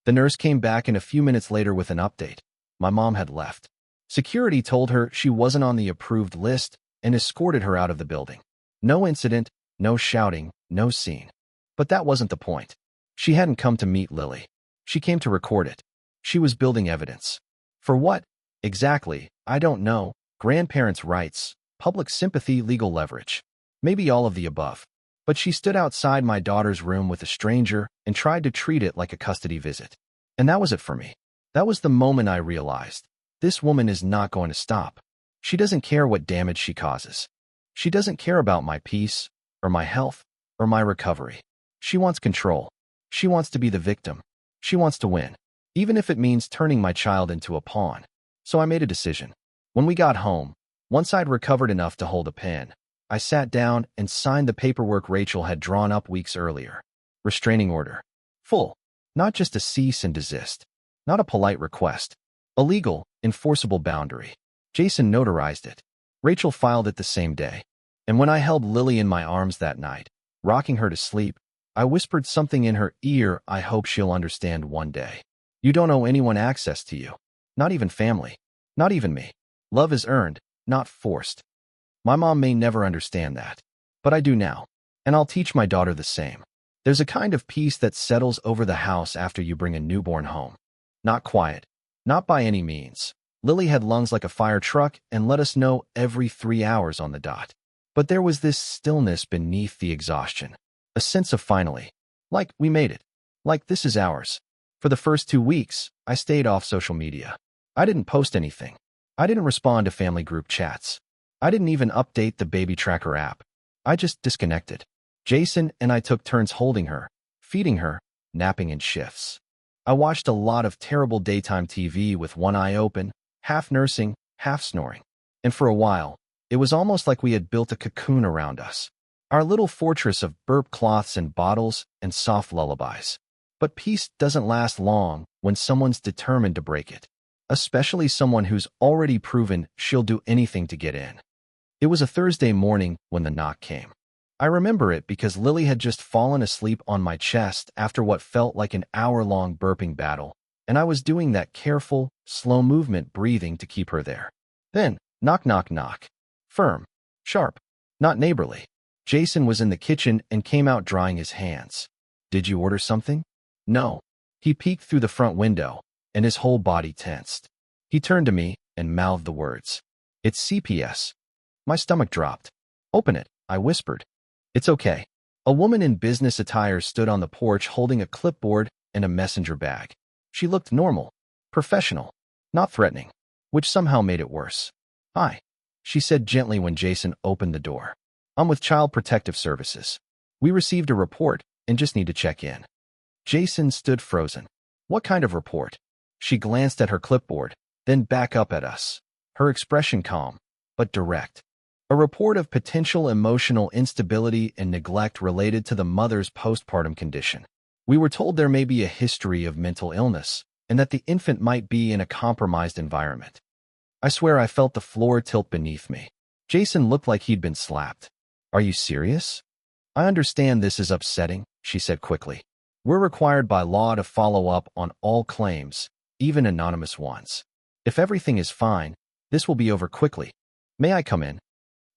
The nurse came back in a few minutes later with an update. My mom had left. Security told her she wasn't on the approved list and escorted her out of the building. No incident, no shouting, no scene. But that wasn't the point. She hadn't come to meet Lily. She came to record it. She was building evidence. For what? Exactly, I don't know. Grandparents' rights, public sympathy, legal leverage. Maybe all of the above. But she stood outside my daughter's room with a stranger and tried to treat it like a custody visit. And that was it for me. That was the moment I realized. This woman is not going to stop. She doesn't care what damage she causes. She doesn't care about my peace, or my health, or my recovery. She wants control. She wants to be the victim. She wants to win, even if it means turning my child into a pawn. So I made a decision. When we got home, once I'd recovered enough to hold a pen, I sat down and signed the paperwork Rachel had drawn up weeks earlier. Restraining order. Full. Not just a cease and desist. Not a polite request. A legal, enforceable boundary. Jason notarized it. Rachel filed it the same day. And when I held Lily in my arms that night, rocking her to sleep, I whispered something in her ear I hope she'll understand one day. You don't owe anyone access to you. Not even family. Not even me. Love is earned, not forced. My mom may never understand that, but I do now, and I'll teach my daughter the same. There's a kind of peace that settles over the house after you bring a newborn home. Not quiet, not by any means. Lily had lungs like a fire truck and let us know every 3 hours on the dot. But there was this stillness beneath the exhaustion, a sense of finally, like we made it, like this is ours. For the first 2 weeks, I stayed off social media. I didn't post anything. I didn't respond to family group chats. I didn't even update the baby tracker app. I just disconnected. Jason and I took turns holding her, feeding her, napping in shifts. I watched a lot of terrible daytime TV with one eye open, half nursing, half snoring. And for a while, it was almost like we had built a cocoon around us. Our little fortress of burp cloths and bottles and soft lullabies. But peace doesn't last long when someone's determined to break it, especially someone who's already proven she'll do anything to get in. It was a Thursday morning when the knock came. I remember it because Lily had just fallen asleep on my chest after what felt like an hour-long burping battle, and I was doing that careful, slow movement breathing to keep her there. Then, knock, knock, knock. Firm. Sharp. Not neighborly. Jason was in the kitchen and came out drying his hands. Did you order something? No. He peeked through the front window, and his whole body tensed. He turned to me and mouthed the words. It's CPS. My stomach dropped. Open it, I whispered. It's okay. A woman in business attire stood on the porch holding a clipboard and a messenger bag. She looked normal, professional, not threatening, which somehow made it worse. Hi, she said gently when Jason opened the door. I'm with Child Protective Services. We received a report and just need to check in. Jason stood frozen. What kind of report? She glanced at her clipboard, then back up at us. Her expression calm, but direct. A report of potential emotional instability and neglect related to the mother's postpartum condition. We were told there may be a history of mental illness and that the infant might be in a compromised environment. I swear I felt the floor tilt beneath me. Jason looked like he'd been slapped. Are you serious? I understand this is upsetting, she said quickly. We're required by law to follow up on all claims, even anonymous ones. If everything is fine, this will be over quickly. May I come in?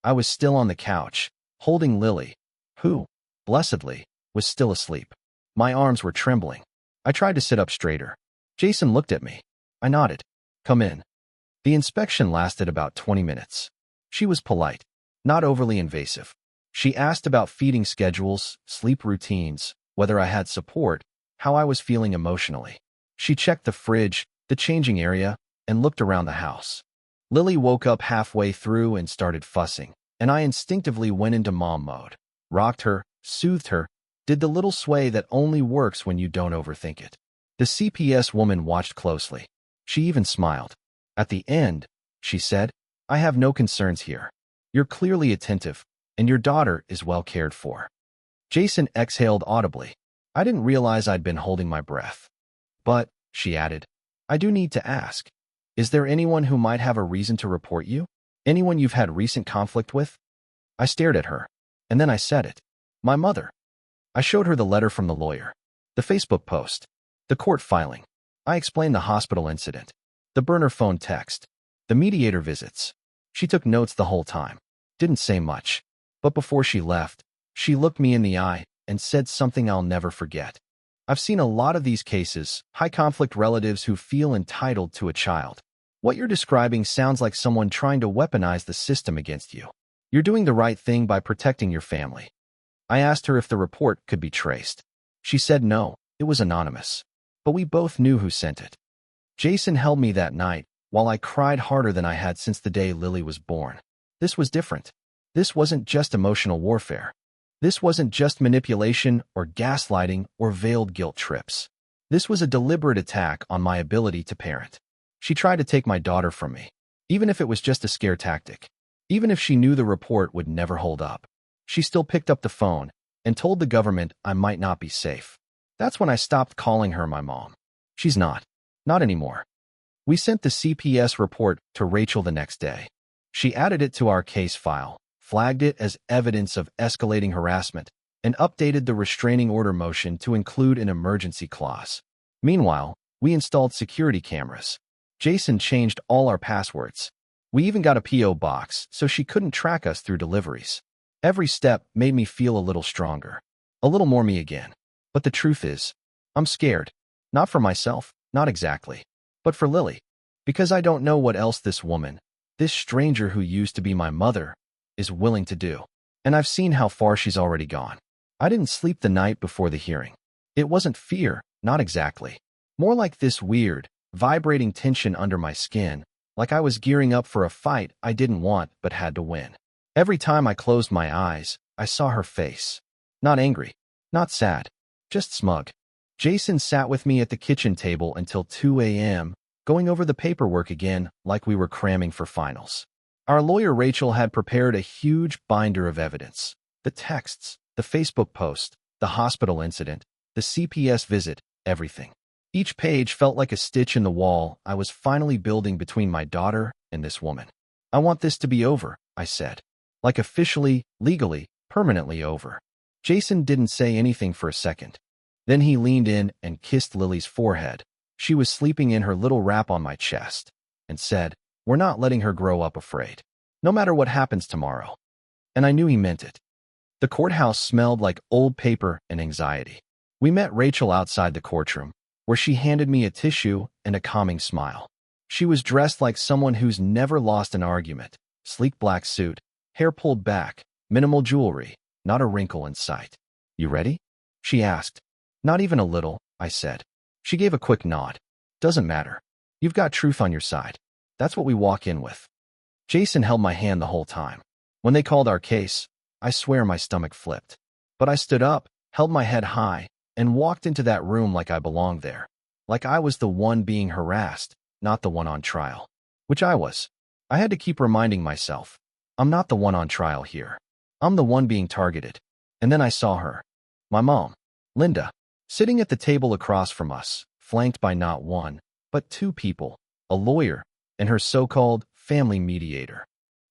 I was still on the couch, holding Lily, who, blessedly, was still asleep. My arms were trembling. I tried to sit up straighter. Jason looked at me. I nodded. Come in. The inspection lasted about 20 minutes. She was polite, not overly invasive. She asked about feeding schedules, sleep routines, whether I had support, how I was feeling emotionally. She checked the fridge, the changing area, and looked around the house. Lily woke up halfway through and started fussing, and I instinctively went into mom mode. Rocked her, soothed her, did the little sway that only works when you don't overthink it. The CPS woman watched closely. She even smiled. At the end, she said, I have no concerns here. You're clearly attentive, and your daughter is well cared for. Jason exhaled audibly. I didn't realize I'd been holding my breath. But, she added, I do need to ask. Is there anyone who might have a reason to report you? Anyone you've had recent conflict with? I stared at her, and then I said it. My mother. I showed her the letter from the lawyer, the Facebook post, the court filing. I explained the hospital incident, the burner phone text, the mediator visits. She took notes the whole time, didn't say much. But before she left, she looked me in the eye and said something I'll never forget. I've seen a lot of these cases, high-conflict relatives who feel entitled to a child. What you're describing sounds like someone trying to weaponize the system against you. You're doing the right thing by protecting your family. I asked her if the report could be traced. She said no, it was anonymous. But we both knew who sent it. Jason held me that night, while I cried harder than I had since the day Lily was born. This was different. This wasn't just emotional warfare. This wasn't just manipulation or gaslighting or veiled guilt trips. This was a deliberate attack on my ability to parent. She tried to take my daughter from me, even if it was just a scare tactic. Even if she knew the report would never hold up. She still picked up the phone and told the government I might not be safe. That's when I stopped calling her my mom. She's not. Not anymore. We sent the CPS report to Rachel the next day. She added it to our case file, flagged it as evidence of escalating harassment, and updated the restraining order motion to include an emergency clause. Meanwhile, we installed security cameras. Jason changed all our passwords. We even got a P.O. box so she couldn't track us through deliveries. Every step made me feel a little stronger, a little more me again. But the truth is, I'm scared. Not for myself, not exactly, but for Lily. Because I don't know what else this woman, this stranger who used to be my mother, is willing to do. And I've seen how far she's already gone. I didn't sleep the night before the hearing. It wasn't fear, not exactly. More like this weird, vibrating tension under my skin, like I was gearing up for a fight I didn't want but had to win. Every time I closed my eyes, I saw her face. Not angry, not sad, just smug. Jason sat with me at the kitchen table until 2 a.m., going over the paperwork again like we were cramming for finals. Our lawyer Rachel had prepared a huge binder of evidence. The texts, the Facebook post, the hospital incident, the CPS visit, everything. Each page felt like a stitch in the wall I was finally building between my daughter and this woman. I want this to be over, I said. Like officially, legally, permanently over. Jason didn't say anything for a second. Then he leaned in and kissed Lily's forehead. She was sleeping in her little wrap on my chest, and said, "We're not letting her grow up afraid. No matter what happens tomorrow." And I knew he meant it. The courthouse smelled like old paper and anxiety. We met Rachel outside the courtroom, where she handed me a tissue and a calming smile. She was dressed like someone who's never lost an argument. Sleek black suit, hair pulled back, minimal jewelry, not a wrinkle in sight. "You ready?" she asked. "Not even a little," I said. She gave a quick nod. "Doesn't matter. You've got truth on your side. That's what we walk in with." Jason held my hand the whole time. When they called our case, I swear my stomach flipped. But I stood up, held my head high, and walked into that room like I belonged there. Like I was the one being harassed, not the one on trial. Which I was. I had to keep reminding myself, I'm not the one on trial here. I'm the one being targeted. And then I saw her. My mom, Linda, sitting at the table across from us, flanked by not one, but two people, a lawyer, and her so-called family mediator.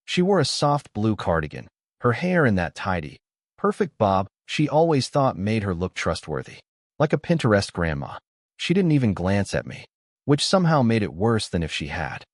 She wore a soft blue cardigan, her hair in that tidy, perfect bob she always thought made her look trustworthy. Like a Pinterest grandma. She didn't even glance at me, which somehow made it worse than if she had.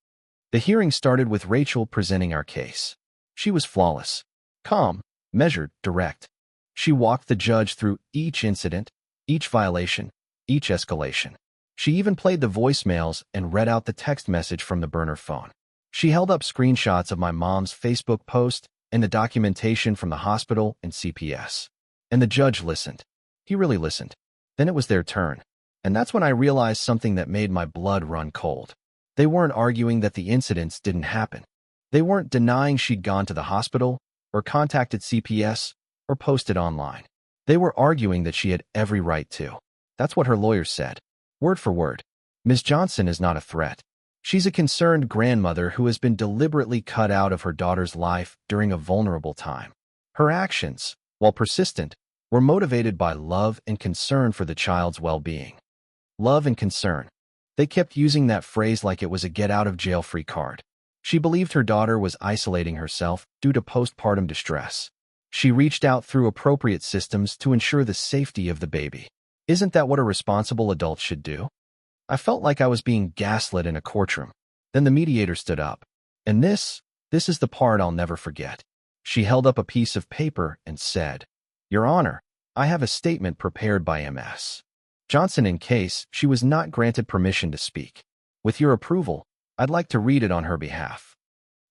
The hearing started with Rachel presenting our case. She was flawless, calm, measured, direct. She walked the judge through each incident, each violation, each escalation. She even played the voicemails and read out the text message from the burner phone. She held up screenshots of my mom's Facebook post and the documentation from the hospital and CPS. And the judge listened. He really listened. Then it was their turn. And that's when I realized something that made my blood run cold. They weren't arguing that the incidents didn't happen. They weren't denying she'd gone to the hospital, or contacted CPS, or posted online. They were arguing that she had every right to. That's what her lawyers said. Word for word. Ms. Johnson is not a threat. She's a concerned grandmother who has been deliberately cut out of her daughter's life during a vulnerable time. Her actions, while persistent, were motivated by love and concern for the child's well-being. Love and concern. They kept using that phrase like it was a get-out-of-jail-free card. She believed her daughter was isolating herself due to postpartum distress. She reached out through appropriate systems to ensure the safety of the baby. Isn't that what a responsible adult should do? I felt like I was being gaslit in a courtroom. Then the mediator stood up. And this is the part I'll never forget. She held up a piece of paper and said, "Your Honor, I have a statement prepared by Ms. Johnson in case she was not granted permission to speak. With your approval, I'd like to read it on her behalf."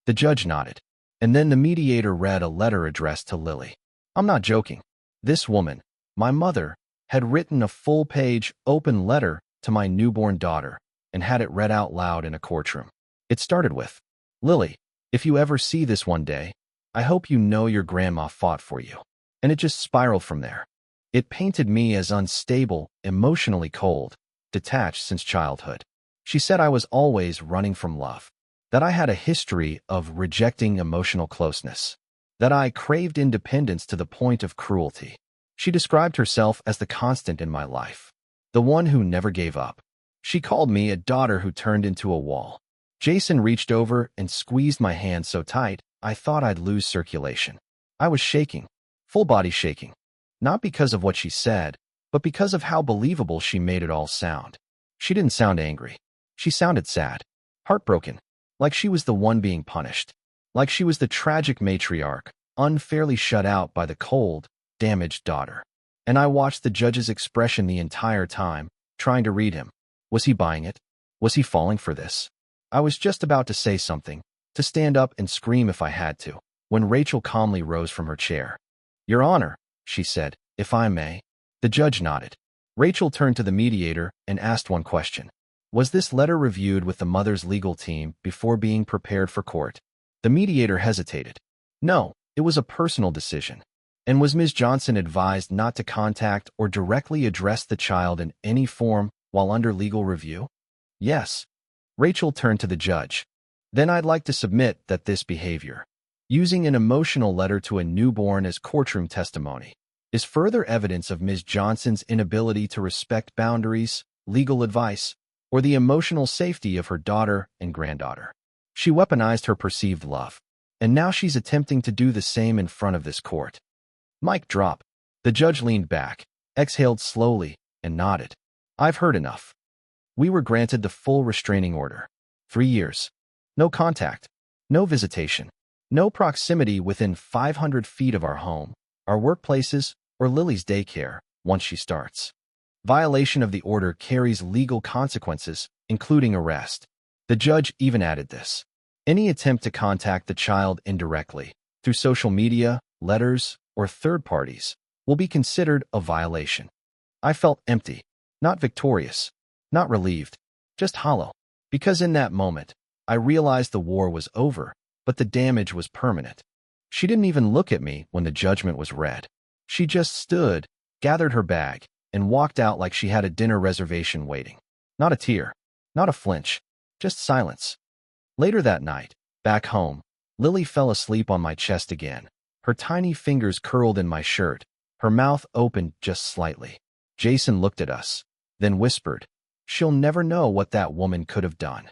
The judge nodded, and then the mediator read a letter addressed to Lily. I'm not joking. This woman, my mother, had written a full-page, open letter to my newborn daughter and had it read out loud in a courtroom. It started with, "Lily, if you ever see this one day, I hope you know your grandma fought for you." And it just spiraled from there. It painted me as unstable, emotionally cold, detached since childhood. She said I was always running from love, that I had a history of rejecting emotional closeness, that I craved independence to the point of cruelty. She described herself as the constant in my life, the one who never gave up. She called me a daughter who turned into a wall. Jason reached over and squeezed my hand so tight, I thought I'd lose circulation. I was shaking, full body shaking, not because of what she said, but because of how believable she made it all sound. She didn't sound angry. She sounded sad. Heartbroken. Like she was the one being punished. Like she was the tragic matriarch, unfairly shut out by the cold, damaged daughter. And I watched the judge's expression the entire time, trying to read him. Was he buying it? Was he falling for this? I was just about to say something, to stand up and scream if I had to, when Rachel calmly rose from her chair. "Your Honor," she said, "if I may." The judge nodded. Rachel turned to the mediator and asked one question. Was this letter reviewed with the mother's legal team before being prepared for court? The mediator hesitated. No, it was a personal decision. And was Ms. Johnson advised not to contact or directly address the child in any form while under legal review? Yes. Rachel turned to the judge. Then I'd like to submit that this behavior, using an emotional letter to a newborn as courtroom testimony, is further evidence of Ms. Johnson's inability to respect boundaries, legal advice, or the emotional safety of her daughter and granddaughter. She weaponized her perceived love, and now she's attempting to do the same in front of this court. Mic drop. The judge leaned back, exhaled slowly, and nodded. I've heard enough. We were granted the full restraining order. 3 years. No contact. No visitation. No proximity within 500 feet of our home, our workplaces, or Lily's daycare once she starts. Violation of the order carries legal consequences, including arrest. The judge even added this. Any attempt to contact the child indirectly, through social media, letters, or third parties, will be considered a violation. I felt empty, not victorious, not relieved, just hollow. Because in that moment, I realized the war was over, but the damage was permanent. She didn't even look at me when the judgment was read. She just stood, gathered her bag, and walked out like she had a dinner reservation waiting. Not a tear, not a flinch, just silence. Later that night, back home, Lily fell asleep on my chest again. Her tiny fingers curled in my shirt, her mouth opened just slightly. Jason looked at us, then whispered, "She'll never know what that woman could have done."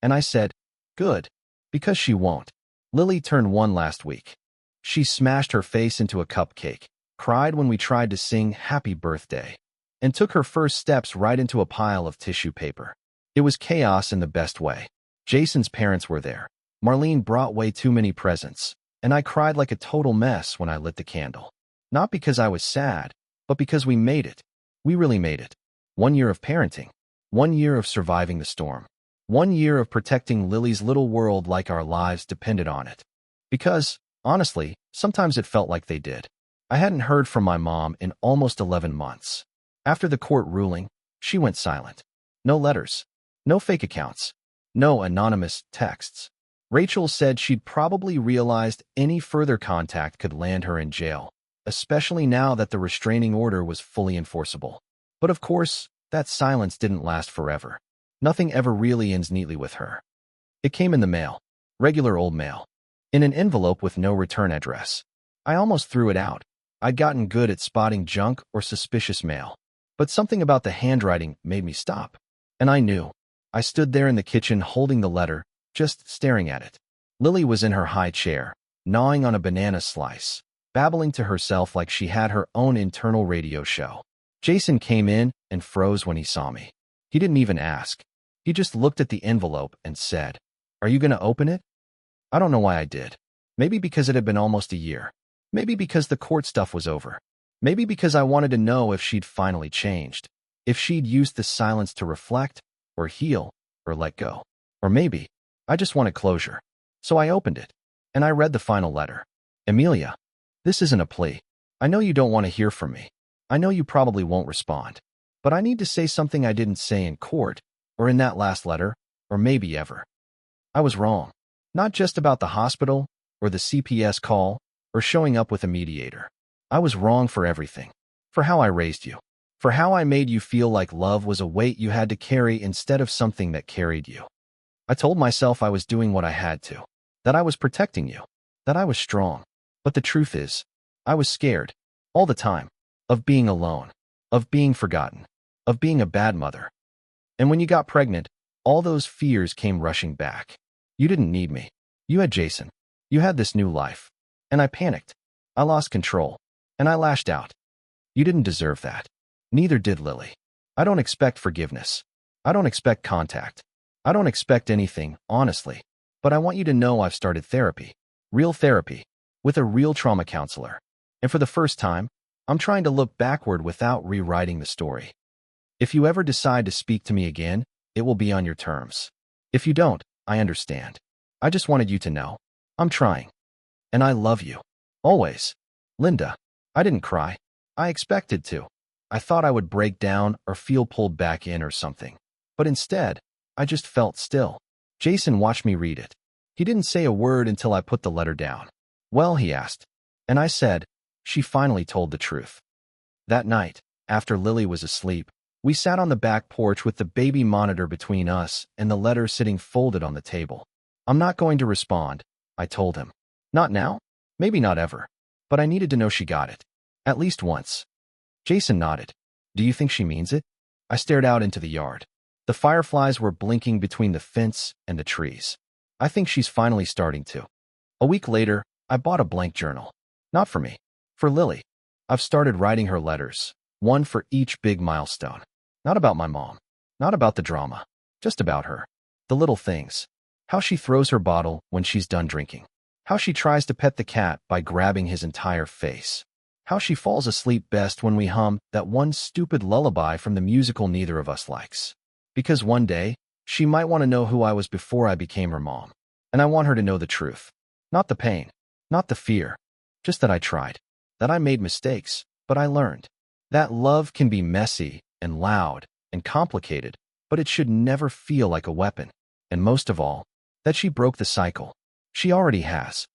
And I said, "Good, because she won't." Lily turned 1 last week. She smashed her face into a cupcake, cried when we tried to sing Happy Birthday, and took her first steps right into a pile of tissue paper. It was chaos in the best way. Jason's parents were there. Marlene brought way too many presents, and I cried like a total mess when I lit the candle. Not because I was sad, but because we made it. We really made it. 1 year of parenting. 1 year of surviving the storm. 1 year of protecting Lily's little world like our lives depended on it. Because, honestly, sometimes it felt like they did. I hadn't heard from my mom in almost 11 months. After the court ruling, she went silent. No letters. No fake accounts. No anonymous texts. Rachel said she'd probably realized any further contact could land her in jail, especially now that the restraining order was fully enforceable. But of course, that silence didn't last forever. Nothing ever really ends neatly with her. It came in the mail. Regular old mail. In an envelope with no return address. I almost threw it out. I'd gotten good at spotting junk or suspicious mail. But something about the handwriting made me stop. And I knew. I stood there in the kitchen holding the letter, just staring at it. Lily was in her high chair, gnawing on a banana slice, babbling to herself like she had her own internal radio show. Jason came in and froze when he saw me. He didn't even ask. He just looked at the envelope and said, "Are you going to open it?" I don't know why I did. Maybe because it had been almost a year. Maybe because the court stuff was over. Maybe because I wanted to know if she'd finally changed. If she'd used the silence to reflect, or heal, or let go. Or maybe I just wanted closure. So I opened it. And I read the final letter. "Amelia, this isn't a plea. I know you don't want to hear from me. I know you probably won't respond. But I need to say something I didn't say in court, or in that last letter, or maybe ever. I was wrong. Not just about the hospital, or the CPS call, or showing up with a mediator. I was wrong for everything. For how I raised you. For how I made you feel like love was a weight you had to carry instead of something that carried you. I told myself I was doing what I had to. That I was protecting you. That I was strong. But the truth is, I was scared. All the time. Of being alone. Of being forgotten. Of being a bad mother. And when you got pregnant, all those fears came rushing back. You didn't need me. You had Jason. You had this new life. And I panicked. I lost control. And I lashed out. You didn't deserve that. Neither did Lily. I don't expect forgiveness. I don't expect contact. I don't expect anything, honestly. But I want you to know I've started therapy. Real therapy. With a real trauma counselor. And for the first time, I'm trying to look backward without rewriting the story. If you ever decide to speak to me again, it will be on your terms. If you don't, I understand. I just wanted you to know. I'm trying. And I love you. Always. Linda. I didn't cry. I expected to. I thought I would break down or feel pulled back in or something. But instead, I just felt still. Jason watched me read it. He didn't say a word until I put the letter down. Well, he asked. And I said, she finally told the truth. That night, after Lily was asleep, we sat on the back porch with the baby monitor between us and the letter sitting folded on the table. I'm not going to respond, I told him. Not now? Maybe not ever. But I needed to know she got it. At least once. Jason nodded. Do you think she means it? I stared out into the yard. The fireflies were blinking between the fence and the trees. I think she's finally starting to. A week later, I bought a blank journal. Not for me. For Lily. I've started writing her letters, one for each big milestone. Not about my mom. Not about the drama. Just about her. The little things. How she throws her bottle when she's done drinking. How she tries to pet the cat by grabbing his entire face. How she falls asleep best when we hum that one stupid lullaby from the musical neither of us likes. Because one day, she might want to know who I was before I became her mom. And I want her to know the truth. Not the pain. Not the fear. Just that I tried. That I made mistakes, but I learned. That love can be messy and loud and complicated, but it should never feel like a weapon. And most of all, that she broke the cycle. She already has.